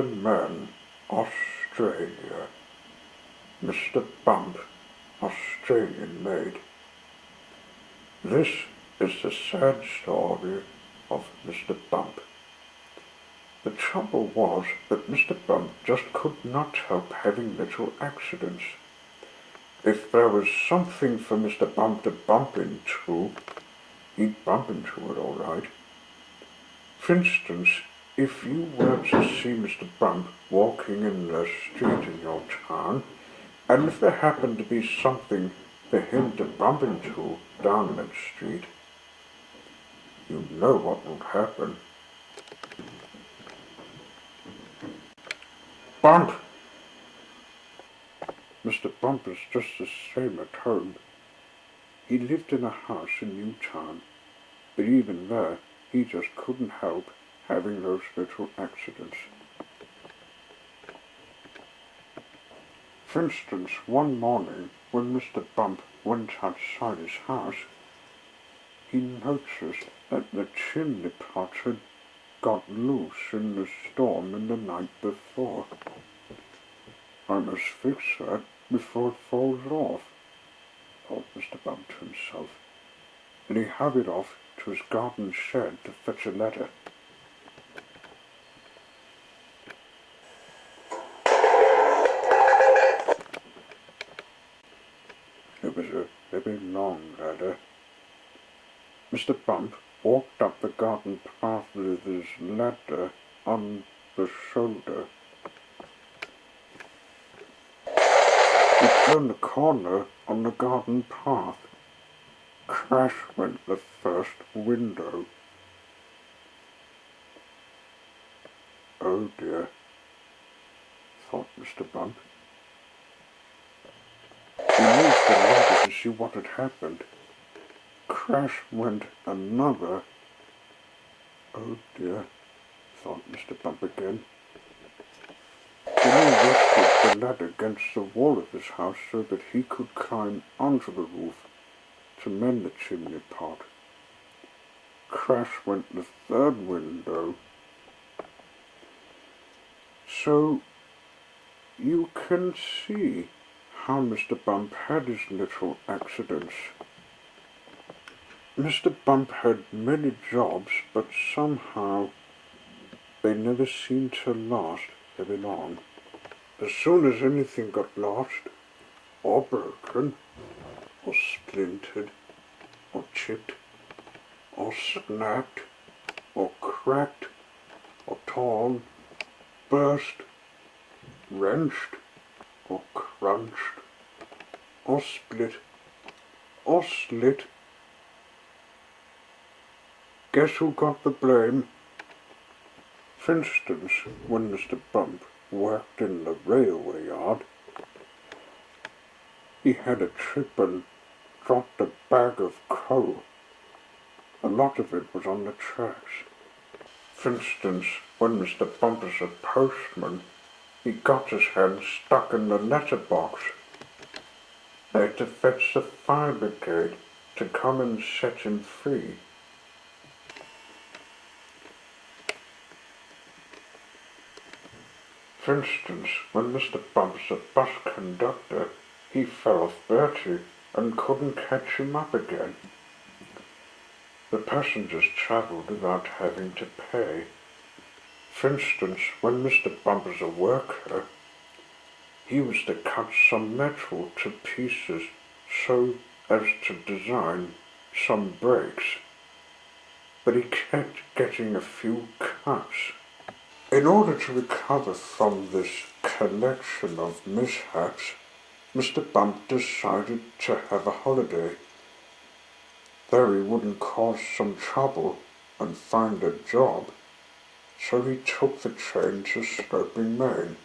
Man, Australia. Mr. Bump, Australian made. This is the sad story of Mr. Bump. The trouble was that Mr. Bump just could not help having little accidents. If there was something for Mr. Bump to bump into, he'd bump into it all right. For instance, if you were to see Mr. Bump walking in the street in your town, and if there happened to be something for him to bump into down that street, you know what would happen. Bump! Mr. Bump is just the same at home. He lived in a house in Newtown, but even there he just couldn't help having those little accidents. For instance, one morning when Mr. Bump went outside his house, he noticed that the chimney pot had got loose in the storm in the night before. I must fix that before it falls off, thought Mr. Bump to himself, and he hurried off to his garden shed to fetch a ladder. It was a very long ladder. Mr. Bump walked up the garden path with his ladder on the shoulder. He turned the corner on the garden path. Crash went the first window. Oh dear, thought Mr. Bump. He moved the ladder to see what had happened. Crash went another. Oh dear, thought Mr. Bump again. Then he rested the ladder against the wall of his house so that he could climb onto the roof to mend the chimney pot. Crash went the third window. So you can see how Mr. Bump had his little accidents. Mr. Bump had many jobs, but somehow they never seemed to last very long. As soon as anything got lost, or broken, or splintered, or chipped, or snapped, or cracked, or torn, burst, wrenched, or crunched, or split, or slit, guess who got the blame? For instance, when Mr. Bump worked in the railway yard, he had a trip and dropped a bag of coal. A lot of it was on the tracks. For instance, when Mr. Bump was a postman, he got his hand stuck in the letterbox. They had to fetch the fire brigade to come and set him free. For instance, when Mr. Bump was a bus conductor, he fell off Bertie and couldn't catch him up again. The passengers travelled without having to pay. For instance, when Mr. Bump was a worker, he was to cut some metal to pieces so as to design some brakes, but he kept getting a few cuts. In order to recover from this collection of mishaps, Mr. Bump decided to have a holiday. There he wouldn't cause some trouble and find a job, so he took the train to Sloping Main.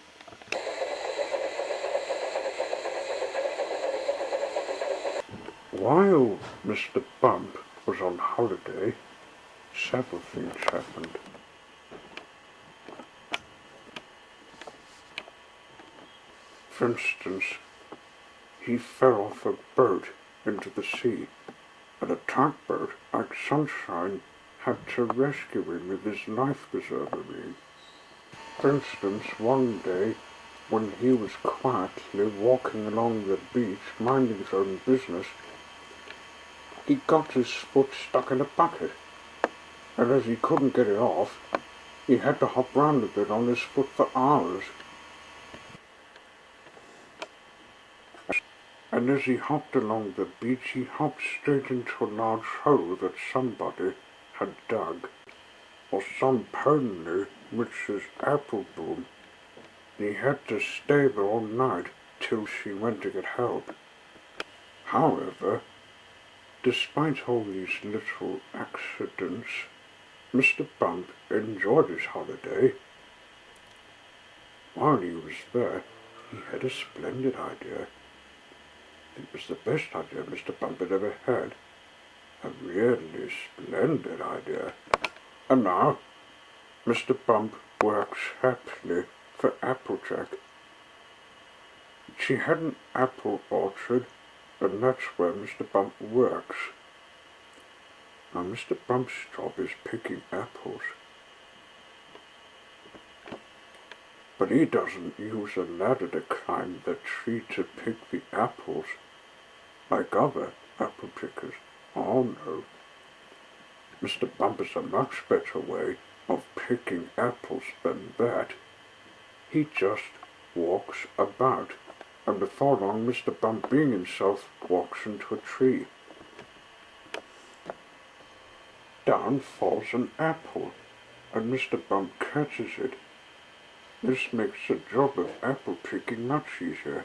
While Mr. Bump was on holiday, several things happened. For instance, he fell off a boat into the sea, and a tugboat like Sunshine had to rescue him with his life preserver ring. For instance, one day, when he was quietly walking along the beach, minding his own business, he got his foot stuck in a bucket, and as he couldn't get it off, he had to hop round a bit on his foot for hours. And as he hopped along the beach, he hopped straight into a large hole that somebody had dug, or some pony witch's apple bloom. He had to stay there all night till she went to get help. However, despite all these little accidents, Mr. Bump enjoyed his holiday. While he was there, he had a splendid idea. It was the best idea Mr. Bump had ever had. A really splendid idea. And now, Mr. Bump works happily for Applejack. She had an apple orchard, and that's where Mr. Bump works. Now, Mr. Bump's job is picking apples. But he doesn't use a ladder to climb the tree to pick the apples, like other apple pickers. Oh no. Mr. Bump has a much better way of picking apples than that. He just walks about, and before long Mr. Bump being himself walks into a tree. Down falls an apple, and Mr. Bump catches it. This makes the job of apple picking much easier.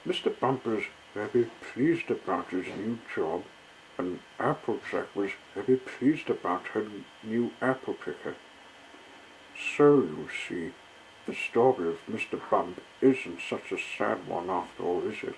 Mr. Bump is very pleased about his new job, and Applejack was very pleased about her new apple picker. So, you see, the story of Mr. Bump isn't such a sad one after all, is it?